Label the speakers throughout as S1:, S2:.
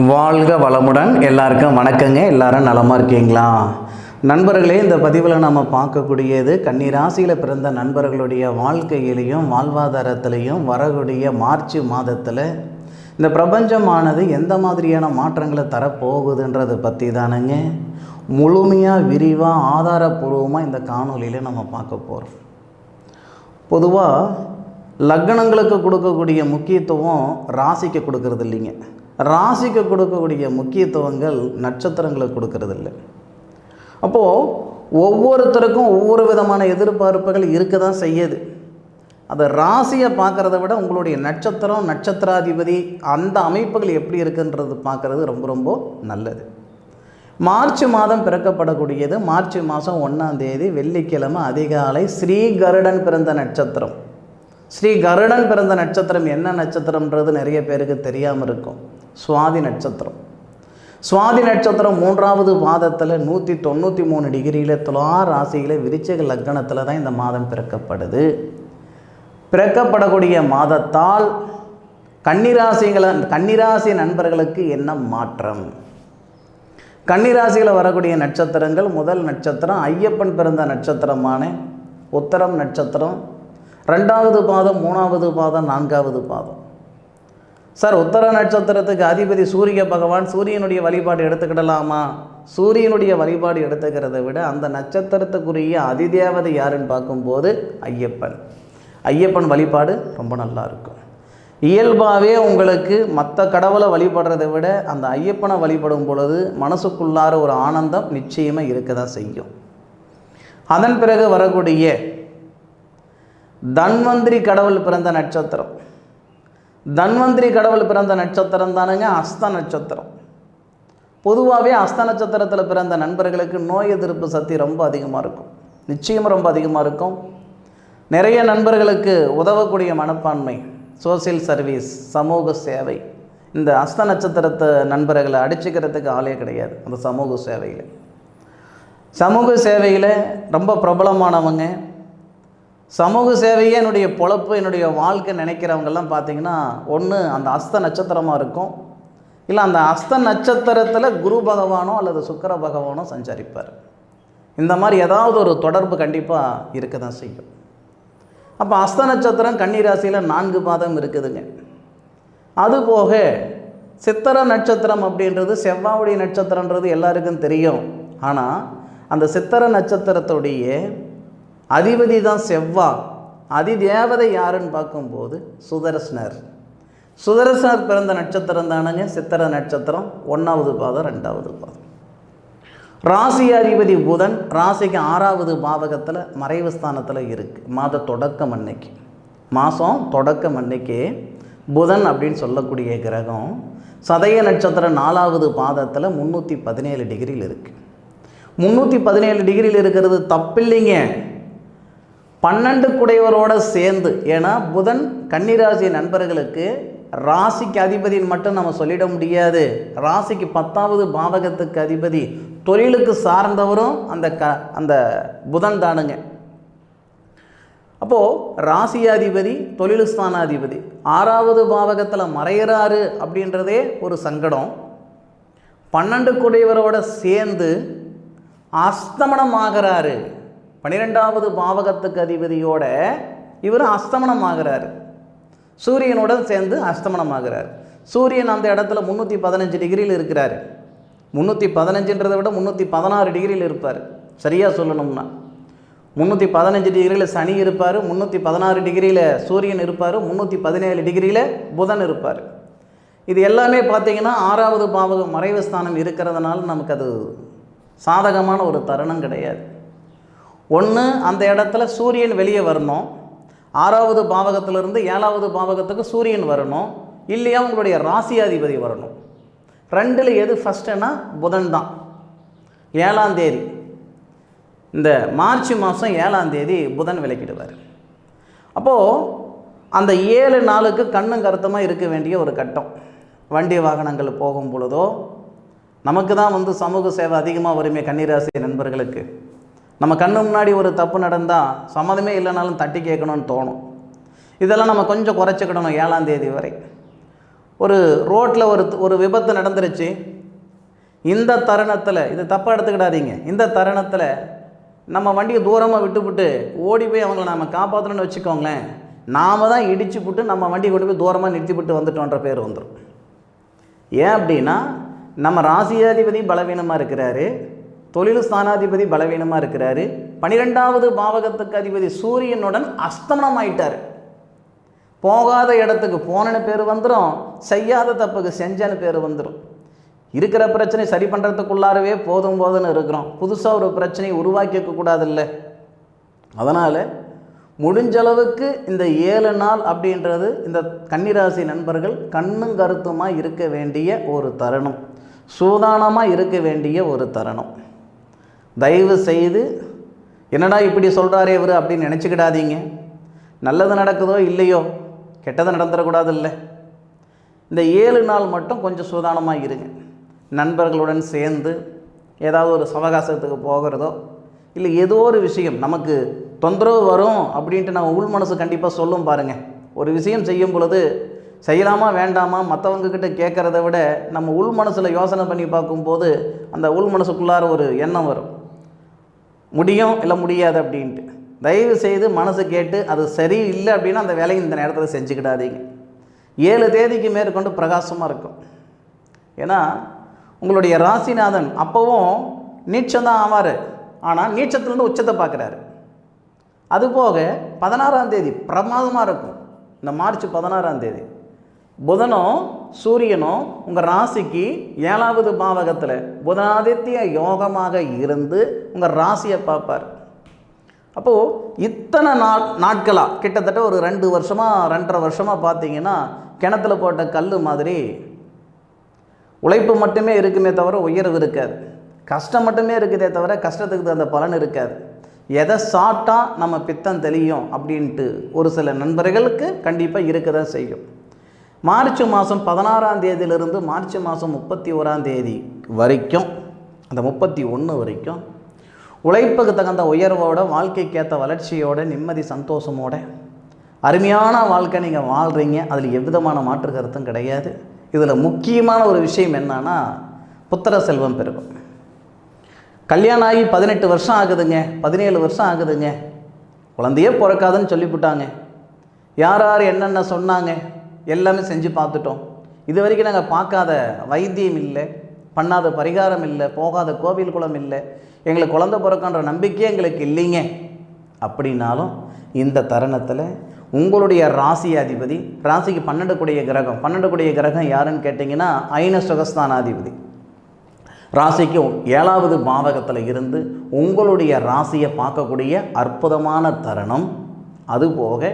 S1: வாழ்க வளமுடன். எல்லாருக்கும் வணக்கங்க. எல்லாரும் நலமாக இருக்கீங்களா நண்பர்களே? இந்த பதிவில் நம்ம பார்க்கக்கூடியது கன்னிராசியில் பிறந்த நண்பர்களுடைய வாழ்க்கையிலையும் வாழ்வாதாரத்திலையும் வரக்கூடிய மார்ச் மாதத்தில் இந்த பிரபஞ்சமானது எந்த மாதிரியான மாற்றங்களை தரப்போகுதுன்றதை பற்றி தானுங்க முழுமையாக விரிவாக ஆதாரபூர்வமாக இந்த காணொலியில் நம்ம பார்க்க போகிறோம். பொதுவாக லக்னங்களுக்கு கொடுக்கக்கூடிய முக்கியத்துவம் ராசிக்கு கொடுக்கறது இல்லைங்க. ராசிக்கு கொடுக்கக்கூடிய முக்கியத்துவங்கள் நட்சத்திரங்களுக்கு கொடுக்கறது இல்லை. அப்போது ஒவ்வொருத்தருக்கும் ஒவ்வொரு விதமான எதிர்பார்ப்புகள் இருக்க தான் செய்யுது. அதை ராசியை பார்க்குறத விட உங்களுடைய நட்சத்திரம், நட்சத்திராதிபதி, அந்த அமைப்புகள் எப்படி இருக்குன்றது பார்க்குறது ரொம்ப ரொம்ப நல்லது. மார்ச் மாதம் பிறக்கப்படக்கூடியது மார்ச் மாதம் 1ஆம் தேதி வெள்ளிக்கிழமை அதிகாலை ஸ்ரீ கருடன் பிறந்த நட்சத்திரம். ஸ்ரீ கருடன் பிறந்த நட்சத்திரம் என்ன நட்சத்திரம்ன்றது நிறைய பேருக்கு தெரியாமல் இருக்கும். சுவாதி நட்சத்திரம். சுவாதி நட்சத்திரம் 3வது பாதத்தில் 193 டிகிரியில் துலா ராசியில் விருச்சிக லக்னத்தில் தான் இந்த மாதம் பிறக்கப்படுது. பிறக்கப்படக்கூடிய மாதத்தால் கன்னிராசி நண்பர்களுக்கு என்ன மாற்றம்? கன்னிராசியில் வரக்கூடிய நட்சத்திரங்கள், முதல் நட்சத்திரம் ஐயப்பன் பிறந்த நட்சத்திரமான உத்தரம் நட்சத்திரம், 2வது பாதம், 3வது பாதம், 4வது பாதம். சார், உத்தர நட்சத்திரத்துக்கு அதிபதி சூரிய பகவான், சூரியனுடைய வழிபாடு எடுத்துக்கிடலாமா? சூரியனுடைய வழிபாடு எடுத்துக்கிறத விட அந்த நட்சத்திரத்துக்குரிய அதிதேவதை யாருன்னு பார்க்கும்போது ஐயப்பன். ஐயப்பன் வழிபாடு ரொம்ப நல்லா இருக்கும். இயல்பாகவே உங்களுக்கு மற்ற கடவுளை வழிபடுறதை விட அந்த ஐயப்பனை வழிபடும் பொழுது மனசுக்குள்ளார ஒரு ஆனந்தம் நிச்சயமாக இருக்க தான் செய்யும். அதன் பிறகு வரக்கூடிய தன்வந்திரி கடவுள் பிறந்த நட்சத்திரம். தன்வந்திரி கடவுள் பிறந்த நட்சத்திரம் தானுங்க அஸ்த நட்சத்திரம். பொதுவாகவே அஸ்த நட்சத்திரத்தில் பிறந்த நண்பர்களுக்கு நோய் எதிர்ப்பு சக்தி ரொம்ப அதிகமாக இருக்கும். நிச்சயமாக ரொம்ப அதிகமாக இருக்கும். நிறைய நண்பர்களுக்கு உதவக்கூடிய மனப்பான்மை, சோசியல் சர்வீஸ், சமூக சேவை, இந்த அஸ்த நட்சத்திரத்தை நண்பர்களை அடிச்சுக்கிறதுக்கு ஆளே கிடையாது. அந்த சமூக சேவையில் ரொம்ப பிரபலமானவங்க. சமூக சேவையே என்னுடைய பொழப்பு, என்னுடைய வாழ்க்கை நினைக்கிறவங்கெல்லாம் பார்த்திங்கன்னா ஒன்று அந்த அஸ்த நட்சத்திரமாக இருக்கும், இல்லை அந்த அஸ்த நட்சத்திரத்தில் குரு பகவானோ அல்லது சுக்கிர பகவானோ சஞ்சரிப்பார். இந்த மாதிரி ஏதாவது ஒரு தொடர்பு கண்டிப்பாக இருக்க தான் செய்யும். அப்போ அஸ்த நட்சத்திரம் கன்னிராசியில் 4 பாதம் இருக்குதுங்க. அதுபோக சித்திர நட்சத்திரம் அப்படின்றது செவ்வாயுடைய நட்சத்திரன்றது எல்லாருக்கும் தெரியும். ஆனால் அந்த சித்திர நட்சத்திரத்துடைய அதிபதி தான் செவ்வாய். அதிதேவதை யாருன்னு பார்க்கும்போது சுதர்சனர். சுதர்சனர் பிறந்த நட்சத்திரம் தானுங்க சித்திர நட்சத்திரம், 1வது பாதம், 2வது பாதம். ராசி அதிபதி புதன் ராசிக்கு 6வது பாவகத்தில் மறைவு ஸ்தானத்தில் இருக்குது. மாதம் தொடக்கம் அன்னைக்கு புதன் அப்படின்னு சொல்லக்கூடிய கிரகம் சதய நட்சத்திரம் 4வது பாதத்தில் 317 டிகிரியில் இருக்குது. 317 டிகிரியில் இருக்கிறது தப்பில்லைங்க. 12 குடையவரோடு சேர்ந்து, ஏன்னா புதன் கன்னிராசி நண்பர்களுக்கு ராசிக்கு அதிபதின்னு மட்டும் நம்ம சொல்லிட முடியாது. ராசிக்கு 10வது பாவகத்துக்கு அதிபதி, தொழிலுக்கு சார்ந்தவரும் அந்த புதன் தானுங்க. அப்போது ராசியாதிபதி, தொழில் ஸ்தானாதிபதி 6வது பாவகத்தில் மறைகிறாரு அப்படின்றதே ஒரு சங்கடம். 12 குடையவரோட சேர்ந்து அஸ்தமனம் ஆகிறாரு. 12வது பாவகத்துக்கு அதிபதியோட இவர் அஸ்தமனம் ஆகிறார். சூரியனுடன் சேர்ந்து அஸ்தமனம் ஆகிறார். சூரியன் அந்த இடத்துல 315 டிகிரியில் இருக்கிறார். 315ன்றதை விட 316 டிகிரியில் இருப்பார். சரியாக சொல்லணும்னா 315 டிகிரியில் சனி இருப்பார், 316 டிகிரியில் சூரியன் இருப்பார், 317 டிகிரியில் புதன் இருப்பார். இது எல்லாமே பார்த்திங்கன்னா 6வது பாவகம் மறைவு ஸ்தானம் இருக்கிறதுனால நமக்கு அது சாதகமான ஒரு தருணம் கிடையாது. ஒன்று, அந்த இடத்துல சூரியன் வெளியே வரணும். 6வது பாவகத்திலிருந்து 7வது பாவகத்துக்கு சூரியன் வரணும், இல்லையா உங்களுடைய ராசியாதிபதி வரணும். 2ல் எது ஃபஸ்ட்டுன்னா புதன் தான். 7ஆம் தேதி, இந்த மார்ச் மாதம் 7ஆம் தேதி புதன் விலக்கிடுவார். அப்போது அந்த 7 நாளுக்கு கண்ணும் கருத்தமாக இருக்க வேண்டிய ஒரு கட்டம். வண்டி வாகனங்கள் போகும் பொழுதோ நமக்கு தான் சமூக சேவை அதிகமாக வருமே கன்னிராசி நண்பர்களுக்கு. நம்ம கண்ணு முன்னாடி ஒரு தப்பு நடந்தால் சம்மதமே இல்லைனாலும் தட்டி கேட்கணும்னு தோணும். இதெல்லாம் நம்ம கொஞ்சம் குறைச்சிக்கிடணும் 7ஆம் தேதி வரை. ஒரு ரோட்டில் ஒரு விபத்து நடந்துருச்சு. இந்த தருணத்தில், இது தப்பாக எடுத்துக்கிடாதீங்க, இந்த தருணத்தில் நம்ம வண்டியை தூரமாக விட்டுவிட்டு ஓடி போய் அவங்கள நம்ம காப்பாற்றணும்னு வச்சுக்கோங்களேன், நாம் தான் இடிச்சு விட்டு நம்ம வண்டியை கொண்டு போய் தூரமாக நிறுத்தி விட்டு வந்துட்டோன்ற பேர் வந்துடும். ஏன் அப்படின்னா, நம்ம ராசியாதிபதி பலவீனமாக இருக்கிறாரு, தொழில் ஸ்தானாதிபதி பலவீனமாக இருக்கிறாரு, 12வது பாவகத்துக்கு அதிபதி சூரியனுடன் அஸ்தமனம் ஆயிட்டார். போகாத இடத்துக்கு போனன்னு பேர் வந்துடும், செய்யாத தப்புக்கு செஞ்சன்னு பேர் வந்துடும். இருக்கிற பிரச்சனை சரி பண்ணுறதுக்குள்ளாரவே போதும்னு இருக்கிறோம். புதுசாக ஒரு பிரச்சனையை உருவாக்கிக்க கூடாதில்ல. அதனால் முடிஞ்ச அளவுக்கு இந்த 7 நாள் அப்படின்றது இந்த கன்னிராசி நண்பர்கள் கண்ணும் கருத்துமாக இருக்க வேண்டிய ஒரு தருணம், சூதானமாக இருக்க வேண்டிய ஒரு தருணம். தயவு செய்து என்னடா இப்படி சொல்கிறாரே இவர் அப்படின்னு நினச்சிக்கிடாதீங்க. நல்லது நடக்குதோ இல்லையோ, கெட்டது நடந்துடக்கூடாது இல்லை. இந்த 7 நாள் மட்டும் கொஞ்சம் சூதானமாக இருங்க. நண்பர்களுடன் சேர்ந்து ஏதாவது ஒரு சவகாசத்துக்கு போகிறதோ, இல்லை ஏதோ ஒரு விஷயம் நமக்கு தொந்தரவு வரும் அப்படின்ட்டு நம்ம உள் மனசு கண்டிப்பாக சொல்லும் பாருங்கள். ஒரு விஷயம் செய்யும் பொழுது செய்யலாமா வேண்டாமா மற்றவங்கக்கிட்ட கேட்குறத விட நம்ம உள் மனசில் யோசனை பண்ணி பார்க்கும்போது அந்த உள் மனசுக்குள்ளார ஒரு எண்ணம் வரும், முடியும் இல்லை முடியாது அப்படின்ட்டு. தயவு செய்து மனசு கேட்டு அது சரி இல்லை அப்படின்னா அந்த வேலையை இந்த நேரத்தில் செஞ்சுக்கிடாதீங்க. 7 தேதிக்கு மேற்கொண்டு பிரகாசமாக இருக்கும். ஏன்னா உங்களுடைய ராசிநாதன் அப்போவும் நீச்சம்தான் ஆவார், ஆனால் நீச்சத்துலேருந்து உச்சத்தை பார்க்குறாரு. அதுபோக 16ஆம் தேதி பிரமாதமாக இருக்கும். இந்த மார்ச் 16ஆம் தேதி புதனும் சூரியனும் உங்கள் ராசிக்கு 7வது பாவகத்தில் புதனாதித்ய யோகமாக இருந்து உங்கள் ராசியை பார்ப்பார். அப்போது இத்தனை நாட்களாக கிட்டத்தட்ட ஒரு 2 வருஷமாக 2.5 வருஷமாக பார்த்தீங்கன்னா கிணத்துல போட்ட கல் மாதிரி உழைப்பு மட்டுமே இருக்குமே தவிர உயர்வு இருக்காது, கஷ்டம் மட்டுமே இருக்குதே தவிர கஷ்டத்துக்கு அந்த பலன் இருக்காது. எதை சாப்பிட்டா நம்ம பித்தம் தெளியும் அப்படின்ட்டு ஒரு சில நண்பர்களுக்கு கண்டிப்பாக இருக்க தான் செய்யும். மார்ச் மாதம் 16ஆம் தேதியிலிருந்து மார்ச் மாதம் 31ஆம் தேதி வரைக்கும், அந்த 31 வரைக்கும் உழைப்புக்கு தகுந்த உயர்வோட, வாழ்க்கைக்கேற்ற வளர்ச்சியோட, நிம்மதி சந்தோஷமோட அருமையான வாழ்க்கை நீங்கள் வாழ்கிறீங்க. அதில் எவ்விதமான மாற்று கருத்தும் கிடையாது. இதில் முக்கியமான ஒரு விஷயம் என்னன்னா, புத்திர செல்வம் பெருகும். கல்யாணம் ஆகி 18 வருஷம் ஆகுதுங்க, 17 வருஷம் ஆகுதுங்க, குழந்தையே பிறக்காதுன்னு சொல்லிவிட்டாங்க. யார் யார் என்னென்ன சொன்னாங்க எல்லாமே செஞ்சு பார்த்துட்டோம். இது வரைக்கும் நாங்கள் பார்க்காத வைத்தியம் இல்லை, பண்ணாத பரிகாரம் இல்லை, போகாத கோவில் குளம் இல்லை, எங்களுக்கு குழந்தை பிறக்கன்ற நம்பிக்கையே எங்களுக்கு இல்லைங்க அப்படின்னாலும் இந்த தருணத்தில் உங்களுடைய ராசி அதிபதி, ராசிக்கு 12 கூடிய கிரகம் யாருன்னு கேட்டிங்கன்னா ஐன சுகஸ்தானாதிபதி, ராசிக்கு 7வது பாவகத்தில் இருந்து உங்களுடைய ராசியை பார்க்கக்கூடிய அற்புதமான தருணம். அதுபோக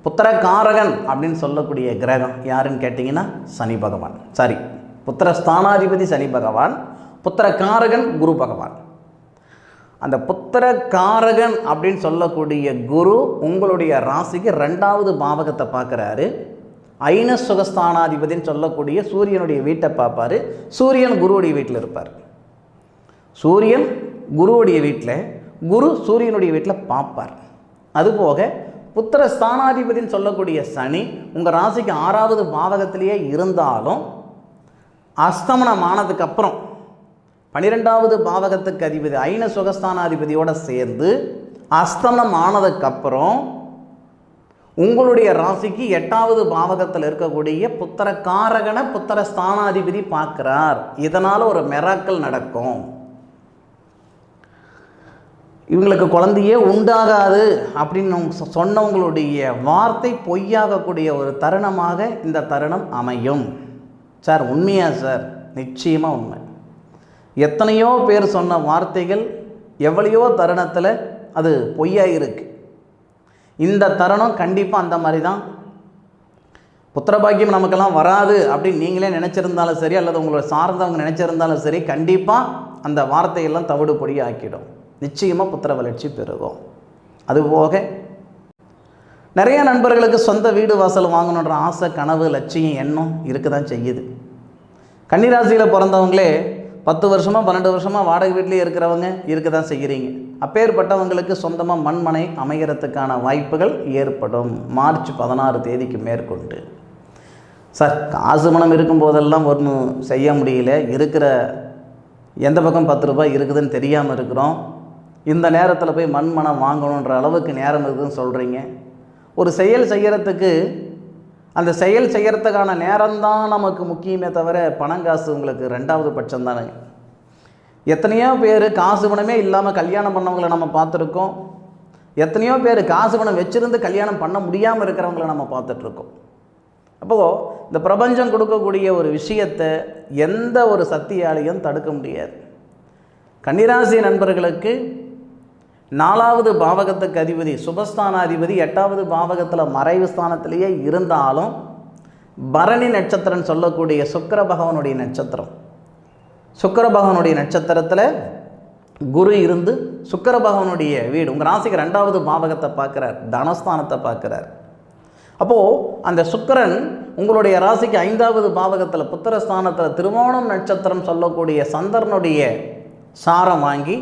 S1: புத்திரகாரகன் அப்படின்னு சொல்லக்கூடிய கிரகம் யாருன்னு கேட்டிங்கன்னா சனி பகவான். புத்திரஸ்தானாதிபதி சனி பகவான், புத்திரகாரகன் குரு பகவான். அந்த புத்திரகாரகன் அப்படின்னு சொல்லக்கூடிய குரு உங்களுடைய ராசிக்கு 2வது பாவகத்தை பார்க்குறாரு. ஐன சுகஸ்தானாதிபதின்னு சொல்லக்கூடிய சூரியனுடைய வீட்டை பார்ப்பார். சூரியன் குருவுடைய வீட்டில் இருப்பார். சூரியன் குருவுடைய வீட்டில், குரு சூரியனுடைய வீட்டில் பார்ப்பார். அதுபோக புத்திர ஸ்தானாதிபதின்னு சொல்லக்கூடிய சனி உங்கள் ராசிக்கு 6வது பாவகத்திலேயே இருந்தாலும் அஸ்தமனம் ஆனதுக்கப்புறம் 12வது பாவகத்துக்கு அதிபதி ஐன சுகஸ்தானாதிபதியோடு சேர்ந்து அஸ்தமனம் ஆனதுக்கப்புறம் உங்களுடைய ராசிக்கு 8வது பாவகத்தில் இருக்கக்கூடிய புத்திரகாரகனை புத்திர ஸ்தானாதிபதி பார்க்கிறார். இதனால் ஒரு மிராக்கிள் நடக்கும். இவங்களுக்கு குழந்தையே உண்டாகாது அப்படின்னு சொன்னவங்களுடைய வார்த்தை பொய்யாகக்கூடிய ஒரு தருணமாக இந்த தருணம் அமையும். சார் உண்மையா சார்? நிச்சயமாக உண்மை. எத்தனையோ பேர் சொன்ன வார்த்தைகள் எவ்வளையோ தருணத்தில் அது பொய்யாயிருக்கு. இந்த தருணம் கண்டிப்பாக அந்த மாதிரி தான். புத்திரபாக்கியம் நமக்கெல்லாம் வராது அப்படின்னு நீங்களே நினச்சிருந்தாலும் சரி, அல்லது உங்களை சார்ந்தவங்க நினச்சிருந்தாலும் சரி, கண்டிப்பாக அந்த வார்த்தையெல்லாம் தவிடு பொடி ஆக்கிடும். நிச்சயமாக புத்திர வளர்ச்சி பெருகும். அதுபோக நிறைய நண்பர்களுக்கு சொந்த வீடு வாசல் வாங்கணுன்ற ஆசை, கனவு, லட்சியம், எண்ணம் இருக்க தான் செய்யுது. கன்னிராசியில் பிறந்தவங்களே 10 வருஷமாக 12 வருஷமாக வாடகை வீட்டிலே இருக்கிறவங்க இருக்க தான் செய்கிறீங்க. அப்பேற்பட்டவங்களுக்கு சொந்தமாக மண்மனை அமைகிறதுக்கான வாய்ப்புகள் ஏற்படும் மார்ச் 16 தேதிக்கு மேற்கொண்டு. சார் காசு பணம் இருக்கும்போதெல்லாம் ஒன்றும் செய்ய முடியல, இருக்கிற எந்த பக்கம் 10 ரூபாய் இருக்குதுன்னு தெரியாமல் இருக்கிறோம், இந்த நேரத்தில் போய் மண்மனம் வாங்கணுன்ற அளவுக்கு நேரம் இருக்குதுன்னு சொல்கிறீங்க. ஒரு செயல் செய்கிறதுக்கு அந்த செயல் செய்கிறதுக்கான நேரம்தான் நமக்கு முக்கியமே தவிர பணங்காசு உங்களுக்கு 2வது பட்சம் தானே. எத்தனையோ பேர் காசு பணமே இல்லாமல் கல்யாணம் பண்ணவங்களை நம்ம பார்த்துருக்கோம். எத்தனையோ பேர் காசு பணம் வச்சுருந்து கல்யாணம் பண்ண முடியாமல் இருக்கிறவங்கள நம்ம பார்த்துட்ருக்கோம். அப்போது இந்த பிரபஞ்சம் கொடுக்கக்கூடிய ஒரு விஷயத்தை எந்த ஒரு சக்தியாலையும் தடுக்க முடியாது. கன்னிராசி நண்பர்களுக்கு 4வது பாவகத்துக்கு அதிபதி சுபஸ்தானாதிபதி 8வது பாவகத்தில் மறைவு ஸ்தானத்திலேயே இருந்தாலும் பரணி நட்சத்திரம் சொல்லக்கூடிய சுக்கிர பகவானுடைய நட்சத்திரம், சுக்கிர பகவானுடைய நட்சத்திரத்தில் குரு இருந்து சுக்கிர பகவானுடைய வீடு உங்கள் ராசிக்கு 2வது பாவகத்தை பார்க்குறார், தனஸ்தானத்தை பார்க்குறார். அப்போது அந்த சுக்கிரன் உங்களுடைய ராசிக்கு 5வது பாவகத்தில் புத்திரஸ்தானத்தில் திருவோணம் நட்சத்திரம் சொல்லக்கூடிய சந்திரனுடைய சாரம் வாங்கி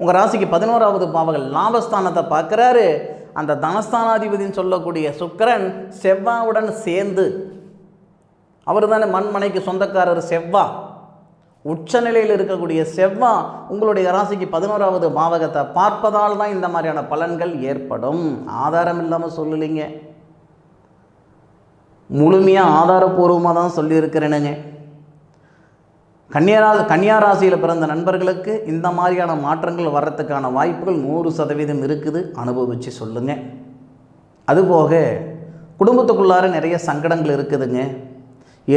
S1: உங்கள் ராசிக்கு 11வது பாவகம் லாபஸ்தானத்தை பார்க்குறாரு. அந்த தனஸ்தானாதிபதினு சொல்லக்கூடிய சுக்கிரன் செவ்வாவுடன் சேர்ந்து, அவர் தானே மண்மனைக்கு சொந்தக்காரர் செவ்வா, உச்சநிலையில் இருக்கக்கூடிய செவ்வா உங்களுடைய ராசிக்கு 11வது பாவகத்தை பார்ப்பதால் தான் இந்த மாதிரியான பலன்கள் ஏற்படும். ஆதாரம் இல்லாமல் சொல்லலைங்க, முழுமையாக ஆதாரபூர்வமாக தான் சொல்லியிருக்கிறேனுங்க. கன்னியா ராசியில் பிறந்த நண்பர்களுக்கு இந்த மாதிரியான மாற்றங்கள் வர்றதுக்கான வாய்ப்புகள் 100% இருக்குது. அனுபவித்து சொல்லுங்கள். அதுபோக குடும்பத்துக்குள்ளார நிறைய சங்கடங்கள் இருக்குதுங்க.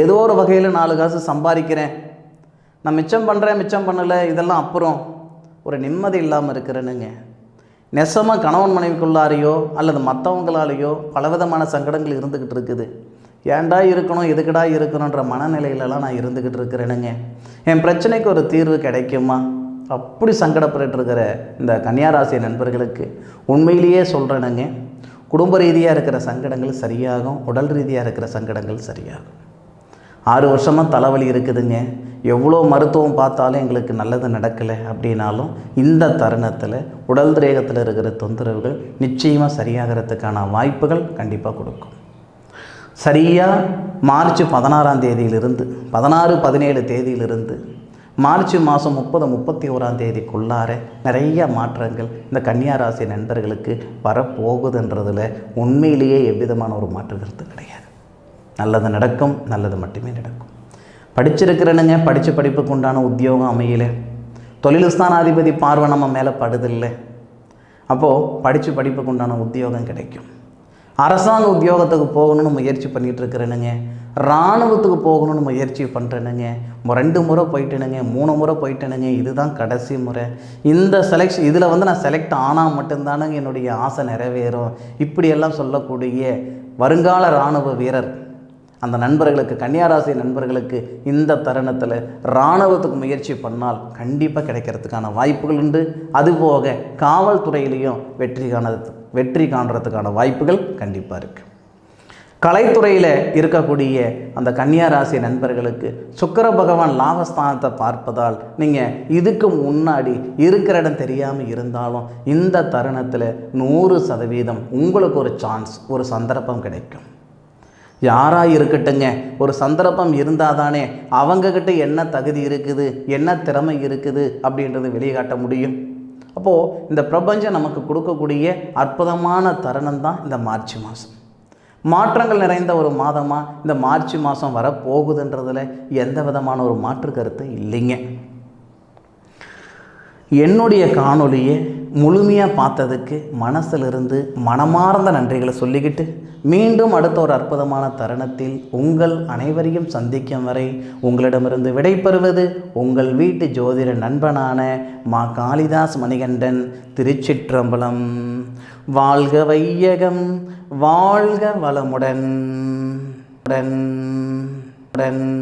S1: ஏதோ ஒரு வகையில் 4 காசு சம்பாதிக்கிறேன், நான் மிச்சம் பண்ணுறேன் மிச்சம் பண்ணலை, இதெல்லாம் அப்புறம் ஒரு நிம்மதி இல்லாமல் இருக்கிறேனுங்க. நெசமாக கணவன் மனைவிக்குள்ளாரையோ அல்லது மற்றவங்களாலேயோ பலவிதமான சங்கடங்கள் இருந்துக்கிட்டு இருக்குது. ஏன்டா இருக்கணும் எதுக்கடா இருக்கணுன்ற மனநிலையிலலாம் நான் இருந்துக்கிட்டு இருக்கிறேனுங்க. என் பிரச்சனைக்கு ஒரு தீர்வு கிடைக்குமா அப்படி சங்கடப்பட்டு இருக்கிற இந்த கன்னியாராசி நண்பர்களுக்கு உண்மையிலேயே சொல்கிறேனுங்க, குடும்ப ரீதியாக இருக்கிற சங்கடங்கள் சரியாகும், உடல் ரீதியாக இருக்கிற சங்கடங்கள் சரியாகும். 6 வருஷமாக தலைவலி இருக்குதுங்க, எவ்வளோ மருத்துவம் பார்த்தாலும் எங்களுக்கு நல்லது நடக்கலை அப்படின்னாலும் இந்த தருணத்தில் உடல் தேகத்தில் இருக்கிற தொந்தரவுகள் நிச்சயமாக சரியாகிறதுக்கான வாய்ப்புகள் கண்டிப்பாக கொடுக்கும். சரியாக மார்ச் 16ஆம் தேதியிலிருந்து 16-17 தேதியிலிருந்து மார்ச் மாதம் 30-31ஆம் தேதிக்குள்ளார நிறைய மாற்றங்கள் இந்த கன்னியாராசி நண்பர்களுக்கு வரப்போகுதுன்றதில் உண்மையிலேயே எவ்விதமான ஒரு மாற்று கருத்து கிடையாது. நல்லது நடக்கும், நல்லது மட்டுமே நடக்கும். படிச்சிருக்கிறனுங்க, படித்த படிப்புக்கு உண்டான உத்தியோகம் அமையலை, தொழில் ஸ்தானாதிபதி பார்வை நம்ம மேலே படுதில்லை, அப்போது படித்த படிப்புக்கு உண்டான உத்தியோகம் கிடைக்கும். அரசாங்க உத்தியோகத்துக்கு போகணும்னு முயற்சி பண்ணிகிட்ருக்கிறேனுங்க, இராணுவத்துக்கு போகணும்னு முயற்சி பண்ணுறேனுங்க, 2 முறை போயிட்டேனுங்க, 3 முறை போயிட்டேனுங்க, இதுதான் கடைசி முறை. இந்த இதில் நான் செலக்ட் ஆனால் மட்டும்தானுங்க என்னுடைய ஆசை நிறைவேறும். இப்படியெல்லாம் சொல்லக்கூடிய வருங்கால இராணுவ வீரர் அந்த நண்பர்களுக்கு, கன்னியாராசி நண்பர்களுக்கு இந்த தருணத்தில் இராணுவத்துக்கு முயற்சி பண்ணால் கண்டிப்பாக கிடைக்கிறதுக்கான வாய்ப்புகள் உண்டு. அதுபோக காவல்துறையிலையும் வெற்றி காண்றதுக்கான வாய்ப்புகள் கண்டிப்பாக இருக்குது. கலைத்துறையில் இருக்கக்கூடிய அந்த கன்னியாராசி நண்பர்களுக்கு சுக்கிர பகவான் லாபஸ்தானத்தை பார்ப்பதால் நீங்கள் இதுக்கு முன்னாடி இருக்கிற இடம் தெரியாமல் இருந்தாலும் இந்த தருணத்தில் 100% உங்களுக்கு ஒரு சான்ஸ், ஒரு சந்தர்ப்பம் கிடைக்கும். யாராக இருக்கட்டுங்க, ஒரு சந்தர்ப்பம் இருந்தால் தானே அவங்கக்கிட்ட என்ன தகுதி இருக்குது, என்ன திறமை இருக்குது அப்படின்றது வெளியே காட்ட முடியும். அப்போது இந்த பிரபஞ்சம் நமக்கு கொடுக்கக்கூடிய அற்புதமான தருணம் தான் இந்த மார்ச் மாதம். மாற்றங்கள் நிறைந்த ஒரு மாதமாக இந்த மார்ச் மாதம் வரப்போகுதுன்றதில் எந்த விதமான ஒரு மாற்று கருத்து இல்லைங்க. என்னுடைய காணொலியை முழுமையாக பார்த்ததுக்கு மனசிலிருந்து மனமார்ந்த நன்றிகளை சொல்லிக்கிட்டு மீண்டும் அடுத்த ஒரு அற்புதமான தருணத்தில் உங்கள் அனைவரையும் சந்திக்கும் வரை உங்களிடமிருந்து விடைபெறுவது உங்கள் வீட்டு ஜோதிட நண்பனான மா காளிதாஸ் மணிகண்டன். திருச்சிற்றம்பலம். வாழ்க வையகம், வாழ்க வளமுடன்.